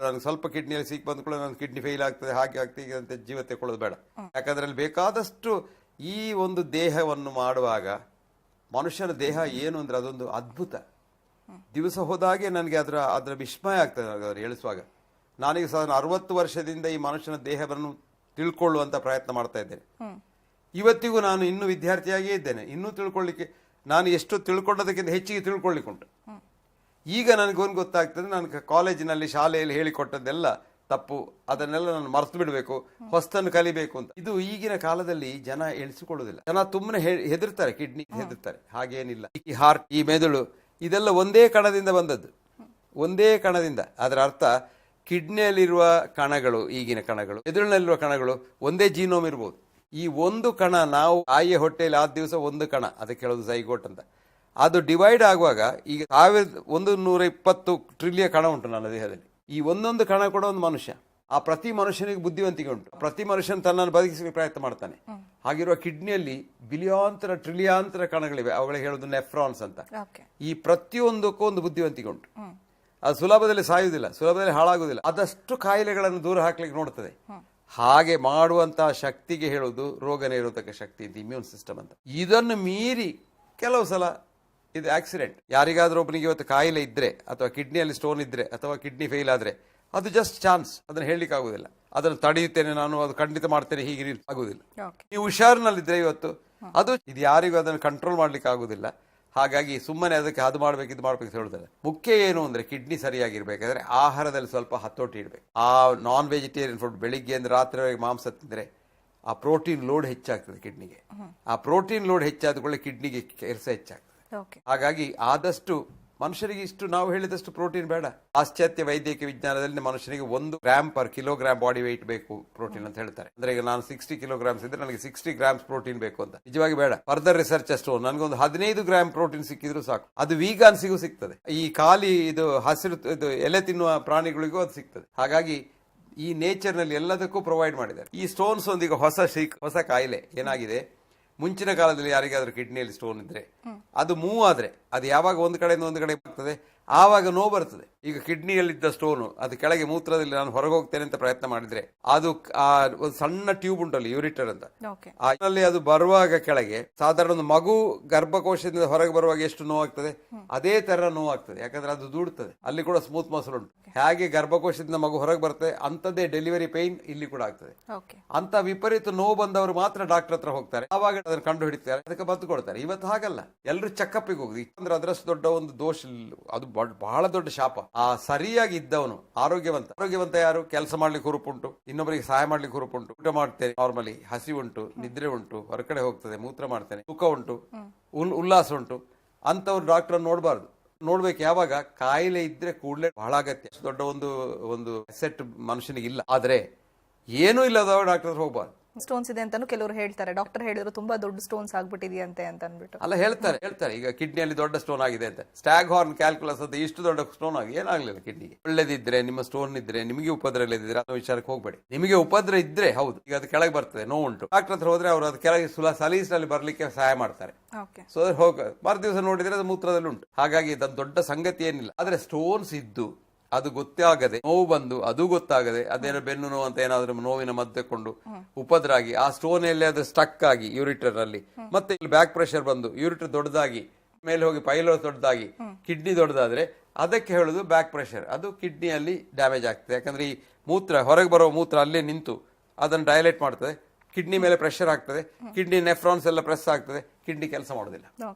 ನನಗೆ ಸ್ವಲ್ಪ ಕಿಡ್ನಿಯಲ್ಲಿ ಸಿಕ್ ಬಂದ್ಕೊಳ್ಳೋ ನನ್ನ ಕಿಡ್ನಿ ಫೇಲ್ ಆಗ್ತದೆ, ಹಾಗೆ ಆಗ್ತದೆ, ಈಗ ಅಂತ ಜೀವ ತೆಕ್ಕೊಳ್ಳೋದು ಬೇಡ. ಯಾಕಂದ್ರೆ ಅಲ್ಲಿ ಬೇಕಾದಷ್ಟು ಈ ಒಂದು ದೇಹವನ್ನು ಮಾಡುವಾಗ ಮನುಷ್ಯನ ದೇಹ ಏನು ಅಂದ್ರೆ ಅದೊಂದು ಅದ್ಭುತ. ದಿವಸ ಹೋದಾಗೆ ನನಗೆ ಅದರ ವಿಸ್ಮಯ ಆಗ್ತದೆ ಅದನ್ನು ಹೇಳಿಸುವಾಗ. ನಾನೀಗ ಸಾಧಾರಣ 60 ವರ್ಷದಿಂದ ಈ ಮನುಷ್ಯನ ದೇಹವನ್ನು ತಿಳ್ಕೊಳ್ಳುವಂತ ಪ್ರಯತ್ನ ಮಾಡ್ತಾ ಇದ್ದೇನೆ. ಇವತ್ತಿಗೂ ನಾನು ಇನ್ನೂ ವಿದ್ಯಾರ್ಥಿಯಾಗಿಯೇ ಇದ್ದೇನೆ. ಇನ್ನೂ ತಿಳ್ಕೊಳ್ಳಿಕ್ಕೆ ನಾನು ಎಷ್ಟು ತಿಳ್ಕೊಂಡದಕ್ಕಿಂತ ಹೆಚ್ಚಿಗೆ ತಿಳ್ಕೊಳ್ಳಿಕ್ಕುಂಟು. ಈಗ ನನಗೊಂದು ಗೊತ್ತಾಗ್ತದೆ, ನಾನು ಕಾಲೇಜಿನಲ್ಲಿ ಶಾಲೆಯಲ್ಲಿ ಹೇಳಿಕೊಟ್ಟದ್ದೆಲ್ಲ ತಪ್ಪು, ಅದನ್ನೆಲ್ಲ ನಾನು ಮರೆತು ಬಿಡಬೇಕು, ಹೊಸ್ತನ್ನು ಕಲಿಬೇಕು ಅಂತ. ಇದು ಈಗಿನ ಕಾಲದಲ್ಲಿ ಜನ ಎಣಿಸಿಕೊಳ್ಳುವುದಿಲ್ಲ. ಜನ ತುಂಬನೇ ಹೆದರ್ತಾರೆ, ಕಿಡ್ನಿ ಹೆದರ್ತಾರೆ. ಹಾಗೇನಿಲ್ಲ. ಈ ಹಾರ್ಟ್, ಈ ಮೆದುಳು, ಇದೆಲ್ಲ ಒಂದೇ ಕಣದಿಂದ ಬಂದದ್ದು, ಒಂದೇ ಕಣದಿಂದ. ಅದರ ಅರ್ಥ ಕಿಡ್ನಿಯಲ್ಲಿರುವ ಕಣಗಳು, ಈಗಿನ ಕಣಗಳು, ಮೆದುಳಿನಲ್ಲಿರುವ ಕಣಗಳು ಒಂದೇ ಜೀನೋಮ್ ಇರ್ಬೋದು. ಈ ಒಂದು ಕಣ, ನಾವು ತಾಯಿಯ ಹೊಟ್ಟೆಯಲ್ಲಿ ಆದ ದಿವಸ ಒಂದು ಕಣ, ಅದಕ್ಕೆ ಹೇಳೋದು ಝೈಗೋಟ್ ಅಂತ, ಅದು ಡಿವೈಡ್ ಆಗುವಾಗ ಈಗ 1120 ಟ್ರಿಲಿಯನ್ ಕಣ ಉಂಟು ನನ್ನ ದೇಹದಲ್ಲಿ. ಈ ಒಂದೊಂದು ಕಣ ಕೂಡ ಒಂದು ಮನುಷ್ಯ. ಆ ಪ್ರತಿ ಮನುಷ್ಯನಿಗೆ ಬುದ್ಧಿವಂತಿಕೆ ಉಂಟು. ಪ್ರತಿ ಮನುಷ್ಯನ ತನ್ನನ್ನು ಬದುಕಿಸಲಿಕ್ಕೆ ಪ್ರಯತ್ನ ಮಾಡ್ತಾನೆ. ಹಾಗಿರುವ ಕಿಡ್ನಿಯಲ್ಲಿ ಬಿಲಿಯಾಂತರ ಟ್ರಿಲಿಯಾಂತರ ಕಣಗಳಿವೆ, ಅವುಗಳಿಗೆ ಹೇಳೋದು ನೆಫ್ರಾನ್ಸ್ ಅಂತ. ಈ ಪ್ರತಿಯೊಂದಕ್ಕೂ ಒಂದು ಬುದ್ಧಿವಂತಿಕೆ ಉಂಟು. ಅದು ಸುಲಭದಲ್ಲಿ ಸಾಯುವುದಿಲ್ಲ, ಸುಲಭದಲ್ಲಿ ಹಾಳಾಗುವುದಿಲ್ಲ. ಅದಷ್ಟು ಕಾಯಿಲೆಗಳನ್ನು ದೂರ ಹಾಕ್ಲಿಕ್ಕೆ ನೋಡ್ತದೆ. ಹಾಗೆ ಮಾಡುವಂತಹ ಶಕ್ತಿಗೆ ಹೇಳುವುದು ರೋಗ ನಿರೋಧಕ ಶಕ್ತಿ ಅಂತ, ಇಮ್ಯೂನ್ ಸಿಸ್ಟಮ್ ಅಂತ. ಇದನ್ನು ಮೀರಿ ಕೆಲವು ಸಲ ಇದು ಆಕ್ಸಿಡೆಂಟ್. ಯಾರಿಗಾದ್ರೂ ಒಬ್ಬನಿಗೆ ಇವತ್ತು ಕಾಯಿಲೆ ಇದ್ರೆ, ಅಥವಾ ಕಿಡ್ನಿಯಲ್ಲಿ ಸ್ಟೋನ್ ಇದ್ರೆ, ಅಥವಾ ಕಿಡ್ನಿ ಫೇಲ್ ಆದ್ರೆ, ಅದು ಜಸ್ಟ್ ಚಾನ್ಸ್. ಅದನ್ನು ಹೇಳಲಿಕ್ಕೆ ಆಗುದಿಲ್ಲ. ಅದನ್ನು ತಡೆಯುತ್ತೇನೆ ನಾನು, ಅದು ಖಂಡಿತ ಮಾಡ್ತೇನೆ, ಹೀಗೆ ಆಗುದಿಲ್ಲ. ನೀವು ಹುಷಾರಿನಲ್ಲಿದ್ರೆ ಇವತ್ತು ಇದು ಯಾರಿಗೂ ಅದನ್ನು ಕಂಟ್ರೋಲ್ ಮಾಡ್ಲಿಕ್ಕೆ ಆಗುದಿಲ್ಲ. ಹಾಗಾಗಿ ಸುಮ್ಮನೆ ಅದಕ್ಕೆ ಅದು ಮಾಡ್ಬೇಕು ಇದು ಮಾಡ್ಬೇಕು ಹೇಳುದಿಲ್ಲ. ಮುಖ್ಯ ಏನು ಅಂದ್ರೆ ಕಿಡ್ನಿ ಸರಿಯಾಗಿರ್ಬೇಕಾದ್ರೆ ಆಹಾರದಲ್ಲಿ ಸ್ವಲ್ಪ ಹತೋಟಿ ಇಡ್ಬೇಕು. ಆ ನಾನ್ ವೆಜಿಟೇರಿಯನ್ ಫುಡ್, ಬೆಳಿಗ್ಗೆ ಅಂದ್ರೆ ರಾತ್ರಿವರೆಗೆ ಮಾಂಸ ತಿಂದ್ರೆ ಆ ಪ್ರೋಟೀನ್ ಲೋಡ್ ಹೆಚ್ಚಾಗ್ತದೆ ಕಿಡ್ನಿಗೆ. ಆ ಪ್ರೋಟೀನ್ ಲೋಡ್ ಹೆಚ್ಚಾದ ಕೂಡಲೇ ಕಿಡ್ನಿಗೆ ಕೆಲಸ ಹೆಚ್ಚಾಗ್ತದೆ. ಹಾಗಾಗಿ ಆದಷ್ಟು ಮನುಷ್ಯರಿಗೆ ಇಷ್ಟು ನಾವು ಹೇಳಿದಷ್ಟು ಪ್ರೋಟೀನ್ ಬೇಡ. ಪಾಶ್ಚಾತ್ಯ ವೈದ್ಯಕೀಯ ವಿಜ್ಞಾನದಲ್ಲಿ ಮನುಷ್ಯನಿಗೆ 1 gram per kilogram body weight ಬೇಕು ಪ್ರೋಟೀನ್ ಅಂತ ಹೇಳ್ತಾರೆ. ಅಂದ್ರೆ ಈಗ ನಾನು 60 ಕಿಲೋಗ್ರಾಮ್ಸ್ ಇದ್ರೆ ನನಗೆ 60 ಗ್ರಾಮ್ಸ್ ಪ್ರೋಟೀನ್ ಬೇಕು ಅಂತ. ನಿಜವಾಗಿ ಬೇಡ. ಫರ್ದರ್ ರಿಸರ್ಚ್ ಅಷ್ಟು ನನಗೊಂದು 15 ಗ್ರಾಮ್ ಪ್ರೋಟೀನ್ ಸಿಕ್ಕಿದ್ರು ಸಾಕು. ಅದು ವೀಗಾನ್ಸಿಗೂ ಸಿಗ್ತದೆ. ಈ ಖಾಲಿ ಇದು ಹಸಿರು ಇದು ಎಲೆ ತಿನ್ನುವ ಪ್ರಾಣಿಗಳಿಗೂ ಅದು ಸಿಗ್ತದೆ. ಹಾಗಾಗಿ ಈ ನೇಚರ್ ನಲ್ಲಿ ಎಲ್ಲದಕ್ಕೂ ಪ್ರೊವೈಡ್ ಮಾಡಿದ್ದಾರೆ. ಈ ಸ್ಟೋನ್ಸ್ ಒಂದೀಗ ಹೊಸ ಕಾಯಿಲೆ ಏನಾಗಿದೆ. ಮುಂಚಿನ ಕಾಲದಲ್ಲಿ ಯಾರಿಗಾದ್ರೂ ಕಿಡ್ನಿಯಲ್ಲಿ ಸ್ಟೋನ್ ಇದ್ರೆ ಅದು ಮೂವ್ ಆದ್ರೆ, ಅದು ಯಾವಾಗ ಒಂದು ಕಡೆಯಿಂದ ಒಂದು ಕಡೆ ಆಗ್ತದೆ, ಆವಾಗ ನೋವು ಬರ್ತದೆ. ಈಗ ಕಿಡ್ನಿಯಲ್ಲಿದ್ದ ಸ್ಟೋನು ಅದು ಕೆಳಗೆ ಮೂತ್ರದಲ್ಲಿ ನಾನು ಹೊರಗೆ ಹೋಗ್ತೇನೆ ಅಂತ ಪ್ರಯತ್ನ ಮಾಡಿದ್ರೆ, ಅದು ಒಂದು ಸಣ್ಣ ಟ್ಯೂಬ್ ಉಂಟಲ್ಲಿ, ಯೂರಿಟರ್ ಅಂತ, ಅಲ್ಲಿ ಅದು ಬರುವಾಗ ಕೆಳಗೆ ಸಾಧಾರಣ ಒಂದು ಮಗು ಗರ್ಭಕೋಶದಿಂದ ಹೊರಗೆ ಬರುವಾಗ ಎಷ್ಟು ನೋವಾಗ್ತದೆ ಅದೇ ತರ ನೋವಾಗ್ತದೆ. ಯಾಕಂದ್ರೆ ಅದು ದೂಡ್ತದೆ. ಅಲ್ಲಿ ಕೂಡ ಸ್ಮೂತ್ ಮಸಲ್ ಉಂಟು. ಹೇಗೆ ಗರ್ಭಕೋಶದಿಂದ ಮಗು ಹೊರಗೆ ಬರ್ತದೆ ಅಂತದೇ ಡೆಲಿವರಿ ಪೈನ್ ಇಲ್ಲಿ ಕೂಡ ಆಗ್ತದೆ. ಅಂತ ವಿಪರೀತ ನೋವು ಬಂದವರು ಮಾತ್ರ ಡಾಕ್ಟರ್ ಹತ್ರ ಹೋಗ್ತಾರೆ. ಆವಾಗ ಅದನ್ನು ಕಂಡು ಹಿಡಿತಾರೆ, ಅದಕ್ಕೆ ಬದ್ದು ಕೊಡ್ತಾರೆ. ಇವತ್ತು ಹಾಗಲ್ಲ, ಎಲ್ಲರೂ ಚೆಕಪ್ಗೆ ಹೋಗುದು. ಅಂದ್ರೆ ಅದರಷ್ಟು ದೊಡ್ಡ ಒಂದು ದೋಷ, ಅದು ಬಹಳ ದೊಡ್ಡ ಶಾಪ. ಆ ಸರಿಯಾಗಿ ಇದ್ದವನು ಆರೋಗ್ಯವಂತ ಯಾರು? ಕೆಲಸ ಮಾಡ್ಲಿಕ್ಕೆ ಹುರುಪುಂಟು, ಇನ್ನೊಬ್ಬರಿಗೆ ಸಹಾಯ ಮಾಡ್ಲಿಕ್ಕೆ ಹುರುಪುಂಟು, ಊಟ ಮಾಡ್ತೇನೆ ನಾರ್ಮಲಿ, ಹಸಿ ಉಂಟು, ನಿದ್ರೆ ಉಂಟು, ಹೊರಗಡೆ ಹೋಗ್ತದೆ, ಮೂತ್ರ ಮಾಡ್ತೇನೆ, ಸುಖ ಉಂಟು, ಉಲ್ಲಾಸ ಉಂಟು, ಅಂತವ್ರು ಡಾಕ್ಟರ್ ನೋಡ್ಬಾರ್ದು. ನೋಡ್ಬೇಕು ಯಾವಾಗ ಕಾಯಿಲೆ ಇದ್ರೆ ಕೂಡಲೇ. ಬಹಳ ಅಗತ್ಯ. ದೊಡ್ಡ ಒಂದು ಅಸೆಟ್ ಮನುಷ್ಯನಿಗೆ ಇಲ್ಲ. ಆದ್ರೆ ಏನೂ ಇಲ್ಲದವ ಡಾಕ್ಟರ್ ಹೋಗ್ಬಾರ್ದು. ಸ್ಟೋನ್ಸ್ ಇದೆ ಅಂತಾನು ಕೆಲವರು ಹೇಳ್ತಾರೆ. ಡಾಕ್ಟರ್ ಹೇಳಿದ್ರು ತುಂಬಾ ದೊಡ್ಡ ಸ್ಟೋನ್ಸ್ ಆಗ್ಬಿಟ್ಟಿದೆಯಂತೆ ಅಂತ ಅನ್ಬಿಟ್ಟು. ಅಲ್ಲ ಹೇಳ್ತಾರೆ. ಈಗ ಕಿಡ್ನಿಯಲ್ಲಿ ದೊಡ್ಡ ಸ್ಟೋನ್ ಆಗಿದೆ ಅಂತ. ಸ್ಟ್ಯಾಗ್ ಹಾರ್ನ್ ಕ್ಯಾಲ್ಕುಲಸ್ ಅಂತ ಇಷ್ಟು ದೊಡ್ಡ ಸ್ಟೋನ್ ಆಗಿ ಏನಾಗ್ಲಿಲ್ಲ ಕಿಡ್ನಿಗೆ. ಒಳ್ಳೇದಿದ್ರೆ ನಿಮ್ಮ ಸ್ಟೋನ್ ಇದ್ರೆ, ನಿಮಗೆ ಉಪದ್ರ ಇಲ್ಲದಿದ್ರೆ ಆ ವಿಚಾರಕ್ಕೆ ಹೋಗ್ಬೇಡಿ. ನಿಮಗೆ ಉಪದ್ರ ಇದ್ರೆ ಹೌದು, ಈಗ ಅದು ಕೆಳಗೆ ಬರ್ತದೆ, ನೋವುಂಟು, ಡಾಕ್ಟರ್ ಹತ್ರ ಹೋದ್ರೆ ಅವರು ಅದು ಕೆಳಗೆ ಸಲೀಸಿನಲ್ಲಿ ಬರ್ಲಿಕ್ಕೆ ಸಹಾಯ ಮಾಡ್ತಾರೆ. ಸೊ ಹೋಗ ಮರು ದಿವಸ ನೋಡಿದ್ರೆ ಅದು ಮೂತ್ರದಲ್ಲಿ ಉಂಟು. ಹಾಗಾಗಿ ಅದು ದೊಡ್ಡ ಸಂಗತಿ ಏನಿಲ್ಲ. ಆದ್ರೆ ಸ್ಟೋನ್ಸ್ ಇದ್ದು ಅದು ಗೊತ್ತೇ ಆಗದೆ, ನೋವು ಬಂದು ಅದು ಗೊತ್ತಾಗದೆ, ಅದೇನೋ ಬೆನ್ನು ನೋವು ಅಂತ ಏನಾದ್ರೂ ನೋವಿನ ಮಧ್ಯೆ ಕೊಂಡು ಉಪದ್ರ ಆಗಿ ಆ ಸ್ಟೋನ್ ಎಲ್ಲಿ ಅದು ಸ್ಟಕ್ ಆಗಿ ಯೂರಿಟರ್ ಅಲ್ಲಿ, ಮತ್ತೆ ಇಲ್ಲಿ ಬ್ಯಾಕ್ ಪ್ರೆಷರ್ ಬಂದು ಯೂರಿಟರ್ ದೊಡ್ಡದಾಗಿ ಮೇಲೆ ಹೋಗಿ ಪೈಲೋಸ್ ದೊಡ್ಡದಾಗಿ ಕಿಡ್ನಿ ದೊಡ್ಡದಾದ್ರೆ ಅದಕ್ಕೆ ಹೇಳುದು ಬ್ಯಾಕ್ ಪ್ರೆಷರ್. ಅದು ಕಿಡ್ನಿಯಲ್ಲಿ ಡ್ಯಾಮೇಜ್ ಆಗ್ತದೆ. ಯಾಕಂದ್ರೆ ಈ ಮೂತ್ರ ಹೊರಗೆ ಬರೋ ಮೂತ್ರ ಅಲ್ಲೇ ನಿಂತು ಅದನ್ನು ಡೈಲೇಟ್ ಮಾಡ್ತದೆ, ಕಿಡ್ನಿ ಮೇಲೆ ಪ್ರೆಷರ್ ಆಗ್ತದೆ, ಕಿಡ್ನಿ ನೆಫ್ರಾನ್ಸ್ ಎಲ್ಲ ಪ್ರೆಸ್ ಆಗ್ತದೆ, ಕಿಡ್ನಿ ಕೆಲಸ ಮಾಡೋದಿಲ್ಲ,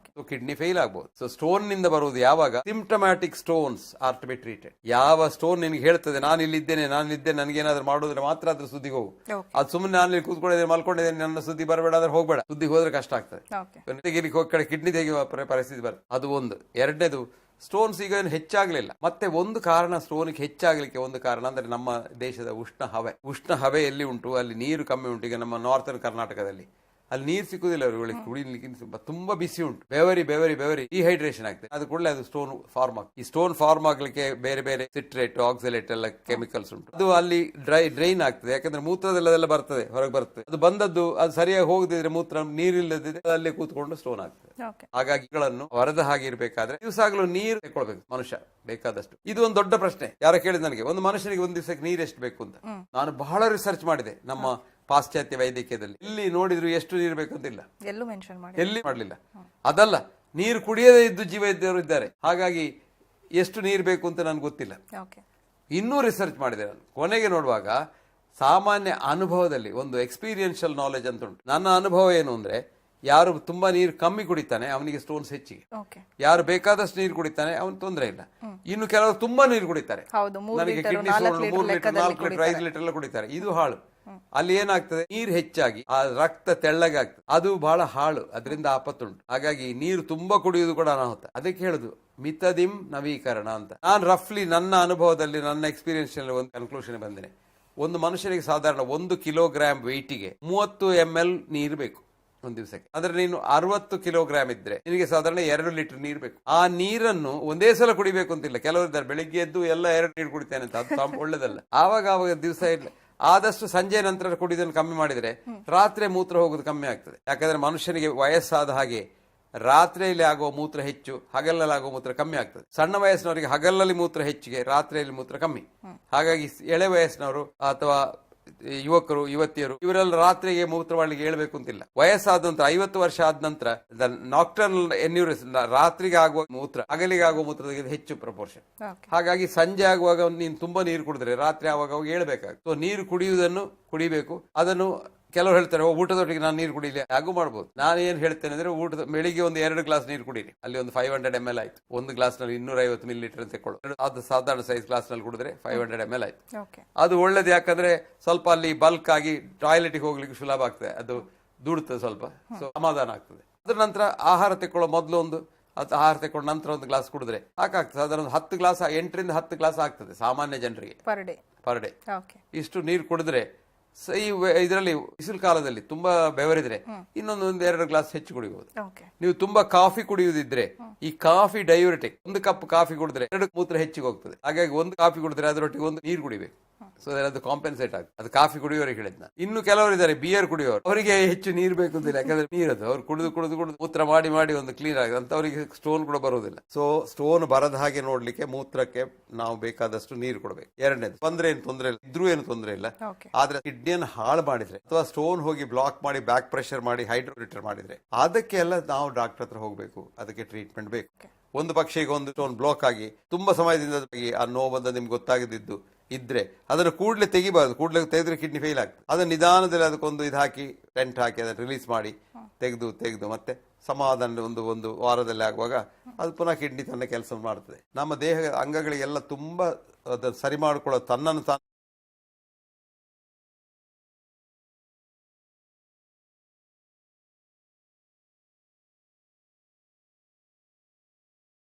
ಕಿಡ್ನಿ ಫೇಲ್ ಆಗಬಹುದು. ಸೊ ಸ್ಟೋನ್ ನಿಂದ ಬರುವುದು ಯಾವಾಗ? Symptomatic stones are to be treated. ಯಾವ ಸ್ಟೋನ್ ನಿನ್ಗೆ ಹೇಳ್ತದೆ ನಾನು ಇಲ್ಲಿದ್ದೇನೆ ನನಗೇನಾದ್ರೂ ಮಾಡೋದ್ರೆ ಮಾತ್ರ ಅದ್ರ ಸುದ್ದಿಗೆ ಹೋಗು. ಅದು ಸುಮ್ಮನೆ ನಾನು ಇಲ್ಲಿ ಕೂತ್ಕೊಂಡಿದ್ದೇನೆ ಮಲ್ಕೊಂಡಿದ್ದೇನೆ ನನ್ನ ಸುದ್ದಿ ಬರಬೇಡ ಅಂದ್ರೆ ಹೋಗ್ಬೇಡ. ಸುದ್ದಿಗೆ ಹೋದ್ರೆ ಕಷ್ಟ ಆಗ್ತದೆ. ಹೋಗಿ ಕಿಡ್ನಿ ತೆಗೆಯುವ ಪರಿಸ್ಥಿತಿ ಬರ್ತದೆ. ಅದು ಒಂದು. ಎರಡನೇದು, ಸ್ಟೋನ್ಸ್ ಈಗ ಏನು ಹೆಚ್ಚಾಗ್ಲಿಲ್ಲ. ಮತ್ತೆ ಒಂದು ಕಾರಣ ಸ್ಟೋನ್ಗೆ ಹೆಚ್ಚಾಗ್ಲಿಕ್ಕೆ ಒಂದು ಕಾರಣ ಅಂದ್ರೆ ನಮ್ಮ ದೇಶದ ಉಷ್ಣ ಹವೆ ಎಲ್ಲಿ ಉಂಟು ಅಲ್ಲಿ ನೀರು ಕಮ್ಮಿ ಉಂಟು. ಈಗ ನಮ್ಮ ನಾರ್ತನ್ ಕರ್ನಾಟಕದಲ್ಲಿ ಅಲ್ಲಿ ನೀರು ಸಿಕ್ಕುದಿಲ್ಲ ಅವರುಗಳಿಗೆ ಕುಡಿಲಿಕ್ಕೆ ತುಂಬಾ ಬಿಸಿ ಉಂಟು, ಬೆವರಿ ಬೆವರಿ ಬೆವರಿ ಡಿಹೈಡ್ರೇಷನ್ ಆಗ್ತದೆ. ಅದು ಕೂಡಲೇ ಅದು ಸ್ಟೋನ್ ಫಾರ್ಮ್ ಆಗ್ತದೆ. ಈ ಸ್ಟೋನ್ ಫಾರ್ಮ್ ಆಗ್ಲಿಕ್ಕೆ ಬೇರೆ ಬೇರೆ ಸಿಟ್ರೇಟ್, ಆಕ್ಸಿಲೇಟ್ ಎಲ್ಲ ಕೆಮಿಕಲ್ಸ್ ಉಂಟು. ಅದು ಅಲ್ಲಿ ಡ್ರೈನ್ ಆಗ್ತದೆ, ಯಾಕಂದ್ರೆ ಮೂತ್ರದೆಲ್ಲ ಬರ್ತದೆ, ಹೊರಗೆ ಬರ್ತದೆ. ಅದು ಬಂದದ್ದು ಅದು ಸರಿಯಾಗಿ ಹೋಗದಿದ್ರೆ ಮೂತ್ರ ನೀರಿಲ್ಲದಿದ್ರೆ ಅಲ್ಲೇ ಕೂತ್ಕೊಂಡು ಸ್ಟೋನ್ ಆಗ್ತದೆ. ಓಕೆ. ಹಾಗಾಗಿ ಇವುಗಳನ್ನು ಹೊರದ ಹಾಗೆ ಇರಬೇಕಾದ್ರೆ ದಿವಸಾಗ್ಲೂ ನೀರು ತಗೊಳ್ಬೇಕು ಮನುಷ್ಯ ಬೇಕಾದಷ್ಟು. ಇದು ಒಂದು ದೊಡ್ಡ ಪ್ರಶ್ನೆ. ಯಾರ ಕೇಳಿದ ನನಗೆ, ಒಂದು ಮನುಷ್ಯನಿಗೆ ಒಂದು ದಿವಸಕ್ಕೆ ನೀರು ಎಷ್ಟು ಬೇಕು ಅಂತ. ನಾನು ಬಹಳ ರಿಸರ್ಚ್ ಮಾಡಿದೆ ನಮ್ಮ ಪಾಶ್ಚಾತ್ಯ ವೈದ್ಯಕೀಯದಲ್ಲಿ. ಇಲ್ಲಿ ನೋಡಿದ್ರು ಎಷ್ಟು ನೀರು ಬೇಕಂತಿಲ್ಲ, ಎಲ್ಲೂ ಮೆನ್ಷನ್ ಮಾಡಿ ಎಲ್ಲಿ ಮಾಡಲಿಲ್ಲ. ಅದಲ್ಲ, ನೀರು ಕುಡಿಯದೇ ಇದ್ದು ಜೀವ ಇದ್ದವರು ಇದ್ದಾರೆ. ಹಾಗಾಗಿ ಎಷ್ಟು ನೀರು ಬೇಕು ಅಂತ ನನ್ಗೆ ಗೊತ್ತಿಲ್ಲ. ಓಕೆ. ಇನ್ನೂ ರಿಸರ್ಚ್ ಮಾಡಿದೆ ನಾನು. ಕೊನೆಗೆ ನೋಡುವಾಗ ಸಾಮಾನ್ಯ ಅನುಭವದಲ್ಲಿ ಒಂದು ಎಕ್ಸ್ಪೀರಿಯನ್ಷಿಯಲ್ ನಾಲೆಜ್ ಅಂತ ಉಂಟು. ನನ್ನ ಅನುಭವ ಏನು ಅಂದ್ರೆ, ಯಾರು ತುಂಬಾ ನೀರು ಕಮ್ಮಿ ಕುಡಿತಾನೆ ಅವನಿಗೆ ಸ್ಟೋನ್ಸ್ ಹೆಚ್ಚಿಗೆ, ಓಕೆ. ಯಾರು ಬೇಕಾದಷ್ಟು ನೀರು ಕುಡಿತಾನೆ ಅವನು ತೊಂದರೆ ಇಲ್ಲ. ಇನ್ನು ಕೆಲವರು ತುಂಬಾ ನೀರು ಕುಡಿತಾರೆ, ಹೌದು, 3 ನನಗೆ litre, kidney 4 stone 3 litre litre 4 litre 5 litre ಎಲ್ಲ ಕುಡಿತಾರೆ. ಇದು ಹಾಳು. ಅಲ್ಲಿ ಏನಾಗ್ತದೆ, ನೀರು ಹೆಚ್ಚಾಗಿ ಆ ರಕ್ತ ತೆಳ್ಳಗೆ ಆಗ್ತದೆ. ಅದು ಬಹಳ ಹಾಳು, ಅದರಿಂದ ಆಪತ್ತುಂಟು. ಹಾಗಾಗಿ ನೀರು ತುಂಬಾ ಕುಡಿಯುವುದು ಕೂಡ ಅನಾಹುತ. ಅದಕ್ಕೆ ಹೇಳುದು ಮಿತದಿಂ ನವೀಕರಣ ಅಂತ. ನಾನು ರಫ್ಲಿ ನನ್ನ ಅನುಭವದಲ್ಲಿ, ನನ್ನ ಎಕ್ಸ್ಪೀರಿಯನ್ಸ್ ಒಂದು ಕನ್ಕ್ಲೂಷನ್ ಬಂದೇನೆ. ಒಂದು ಮನುಷ್ಯನಿಗೆ ಸಾಧಾರಣ 1 ಕಿಲೋಗ್ರಾಮ್ ವೆಯ್ಟಿಗೆ 30 ml ನೀರು ಬೇಕು ಒಂದು ದಿವಸಕ್ಕೆ. ಅಂದ್ರೆ ನೀನು 60 ಕಿಲೋಗ್ರಾಮ್ ಇದ್ರೆ ನಿನಗೆ ಸಾಧಾರಣ 2 ಲೀಟರ್ ನೀರು ಬೇಕು. ಆ ನೀರನ್ನು ಒಂದೇ ಸಲ ಕುಡಿಬೇಕು ಅಂತಿಲ್ಲ. ಕೆಲವರು ಇದ್ದಾರೆ ಬೆಳಿಗ್ಗೆ ಎದ್ದು ಎಲ್ಲ 2 ನೀರು ಕುಡಿತೇನೆ ಅಂತ, ಅದು ಒಳ್ಳೇದಲ್ಲ. ಆವಾಗ ದಿವಸ ಇಲ್ಲ, ಆದಷ್ಟು ಸಂಜೆ ನಂತರ ಕುಡಿಯೋದನ್ನು ಕಮ್ಮಿ ಮಾಡಿದ್ರೆ ರಾತ್ರಿ ಮೂತ್ರ ಹೋಗೋದು ಕಮ್ಮಿ ಆಗ್ತದೆ. ಯಾಕಂದ್ರೆ ಮನುಷ್ಯನಿಗೆ ವಯಸ್ಸಾದ ಹಾಗೆ ರಾತ್ರಿಯಲ್ಲಿ ಆಗುವ ಮೂತ್ರ ಹೆಚ್ಚು, ಹಗಲಲ್ಲಿ ಆಗುವ ಮೂತ್ರ ಕಮ್ಮಿ ಆಗ್ತದೆ. ಸಣ್ಣ ವಯಸ್ಸಿನವರಿಗೆ ಹಗಲಲ್ಲಿ ಮೂತ್ರ ಹೆಚ್ಚಿಗೆ, ರಾತ್ರಿಯಲ್ಲಿ ಮೂತ್ರ ಕಮ್ಮಿ. ಹಾಗಾಗಿ ಎಳೆ ವಯಸ್ಸಿನವರು ಅಥವಾ ಯುವಕರು ಯುವತಿಯರು ಇವರೆಲ್ಲ ರಾತ್ರಿಗೆ ಮೂತ್ರ ಮಾಡಲಿಕ್ಕೆ ಹೇಳ್ಬೇಕು ಅಂತಿಲ್ಲ. ವಯಸ್ಸಾದ ನಂತರ 50 ವರ್ಷ ಆದ ನಂತರ ನಾಕ್ಟರ್ನಲ್ ಎನ್ಯೂರಿಸ್, ರಾತ್ರಿಗೆ ಆಗುವ ಮೂತ್ರ ಹಗಲಿಗೆ ಆಗುವ ಮೂತ್ರದಾಗ ಹೆಚ್ಚು ಪ್ರಪೋರ್ಷನ್. ಹಾಗಾಗಿ ಸಂಜೆ ಆಗುವಾಗ ನೀನು ತುಂಬಾ ನೀರು ಕುಡಿದ್ರೆ ರಾತ್ರಿ ಆವಾಗ ಹೇಳ್ಬೇಕಾಗ್ತದೆ. ಸೊ ನೀರು ಕುಡಿಯುವುದನ್ನು ಕುಡಿಬೇಕು. ಅದನ್ನು ಕೆಲವರು ಹೇಳ್ತಾರೆ, ಊಟದೊಟ್ಟಿಗೆ ನಾನು ನೀರು ಕುಡಿಲಿ, ಹಾಗೂ ಮಾಡ್ಬೋದು. ನಾನು ಏನ್ ಹೇಳ್ತೇನೆ ಅಂದ್ರೆ, ಊಟದ ಬೆಳಿಗ್ಗೆ ಒಂದು 2 ಗ್ಲಾಸ್ ನೀರು ಕುಡೀರಿ. ಅಲ್ಲಿ ಒಂದು 500 ml ಆಯ್ತು. ಒಂದು ಗ್ಲಾಸ್ ನಲ್ಲಿ 250 ಮಿಲಿಲೀಟರ್ ಅಂತ ತಗೊಳ್ಳು. ಅದು ಸಾಧಾರಣ ಸೈಜ್ ಗ್ಲಾಸ್ ನಲ್ಲಿ ಕುಡಿದ್ರೆ 500 ml ಆಯ್ತು. ಅದು ಒಳ್ಳೇದು. ಯಾಕಂದ್ರೆ ಸ್ವಲ್ಪ ಅಲ್ಲಿ ಬಲ್ಕ್ ಆಗಿ ಟಾಯ್ಲೆಟ್ಗೆ ಹೋಗ್ಲಿಕ್ಕೆ ಸುಲಭ ಆಗ್ತದೆ, ಅದು ದುಡುತ್ತದೆ ಸ್ವಲ್ಪ, ಸೊ ಸಮಾಧಾನ ಆಗ್ತದೆ. ಅದ್ರ ನಂತರ ಆಹಾರ ತಗೊಳ್ಳೋ ಮೊದಲು ಆಹಾರ ತಗೊಂಡು ನಂತರ ಒಂದು ಗ್ಲಾಸ್ ಕುಡಿದ್ರೆ ಸಾಕಾಗ್ತದೆ. ಸಾಧಾರಣ 10 ಗ್ಲಾಸ್, 8 ರಿಂದ 10 ಗ್ಲಾಸ್ ಆಗ್ತದೆ ಸಾಮಾನ್ಯ ಜನರಿಗೆ ಪರ್ ಡೇ. ಇಷ್ಟು ನೀರು ಕುಡಿದ್ರೆ ಈ ಇದರಲ್ಲಿ ಬಿಸಿಲು ಕಾಲದಲ್ಲಿ ತುಂಬಾ ಬೆವರಿದ್ರೆ ಇನ್ನೊಂದು 2 ಗ್ಲಾಸ್ ಹೆಚ್ಚು ಕುಡಿಬಹುದು. ನೀವು ತುಂಬಾ ಕಾಫಿ ಕುಡಿಯುವುದಿದ್ರೆ ಈ ಕಾಫಿ ಡಯೂರಿಟಿಕ್, 1 ಕಪ್ ಕಾಫಿ ಕುಡಿದ್ರೆ 2 ಮೂತ್ರ ಹೆಚ್ಚಿಗೆ ಹೋಗ್ತದೆ. ಹಾಗಾಗಿ 1 ಕಾಫಿ ಕುಡಿದ್ರೆ ಅದರೊಟ್ಟಿಗೆ 1 ನೀರು ಕುಡಿಬೇಕು. ಸೊ ಅದು ಕಾಂಪೆನ್ಸೇಟ್ ಆಗ್ತದೆ. ಅದು ಕಾಫಿ ಕುಡಿಯೋರಿಗೆ ಹೇಳಿದ್ನ. ಇನ್ನು ಕೆಲವರು ಇದ್ದಾರೆ ಬಿಯರ್ ಕುಡಿಯೋರು, ಅವರಿಗೆ ಹೆಚ್ಚು ನೀರು ಬೇಕು ಅಂತಿಲ್ಲ. ಯಾಕಂದ್ರೆ ನೀರದು ಅವ್ರು ಕುಡಿದು ಮೂತ್ರ ಮಾಡಿ ಒಂದು ಕ್ಲೀನ್ ಆಗಿದೆ ಅಂತ ಅವರಿಗೆ ಸ್ಟೋನ್ ಕೂಡ ಬರುವುದಿಲ್ಲ. ಸೊ ಸ್ಟೋನ್ ಬರದ ಹಾಗೆ ನೋಡ್ಲಿಕ್ಕೆ ಮೂತ್ರಕ್ಕೆ ನಾವು ಬೇಕಾದಷ್ಟು ನೀರು ಕೊಡಬೇಕು. ಎರಡನೇದು ಬಂದ್ರೆ ಏನು ತೊಂದರೆ ಇಲ್ಲ, ಇದ್ರೂ ಏನು ತೊಂದರೆ ಇಲ್ಲ. ಆದ್ರೆ ಕಿಡ್ನಿಯನ್ನು ಹಾಳು ಮಾಡಿದ್ರೆ ಅಥವಾ ಸ್ಟೋನ್ ಹೋಗಿ ಬ್ಲಾಕ್ ಮಾಡಿ ಬ್ಯಾಕ್ ಪ್ರೆಷರ್ ಮಾಡಿ ಹೈಡ್ರೋಲಿಟರ್ ಮಾಡಿದ್ರೆ ಅದಕ್ಕೆಲ್ಲ ನಾವು ಡಾಕ್ಟರ್ ಹತ್ರ ಹೋಗ್ಬೇಕು, ಅದಕ್ಕೆ ಟ್ರೀಟ್ಮೆಂಟ್ ಬೇಕು. ಒಂದು ಪಕ್ಷಿಗೆ ಒಂದು ಸ್ಟೋನ್ ಬ್ಲಾಕ್ ಆಗಿ ತುಂಬಾ ಸಮಯದಿಂದ ಆ ನೋವಂತ ನಿಮ್ಗೆ ಗೊತ್ತಾಗದಿದ್ದು ಇದ್ರೆ ಅದನ್ನು ಕೂಡಲೇ ತೆಗಿಬಾರ್ದು. ಕೂಡಲೇ ತೆಗೆದ್ರೆ ಕಿಡ್ನಿ ಫೇಲ್ ಆಗ್ತದೆ. ಅದನ್ನ ನಿಧಾನದಲ್ಲಿ ಅದಕ್ಕೊಂದು ಇದು ಹಾಕಿ ಟೆಂಟ್ ಹಾಕಿ ಅದನ್ನು ರಿಲೀಸ್ ಮಾಡಿ ತೆಗೆದು ಮತ್ತೆ ಸಮಾಧಾನ ಒಂದು ವಾರದಲ್ಲಿ ಆಗುವಾಗ ಅದು ಪುನಃ ಕಿಡ್ನಿ ತನ್ನ ಕೆಲಸ ಮಾಡ್ತದೆ. ನಮ್ಮ ದೇಹದ ಅಂಗಗಳಿಗೆಲ್ಲ ತುಂಬಾ ಅದನ್ನು ಸರಿ ಮಾಡಿಕೊಳ್ಳೋ ತನ್ನನ್ನು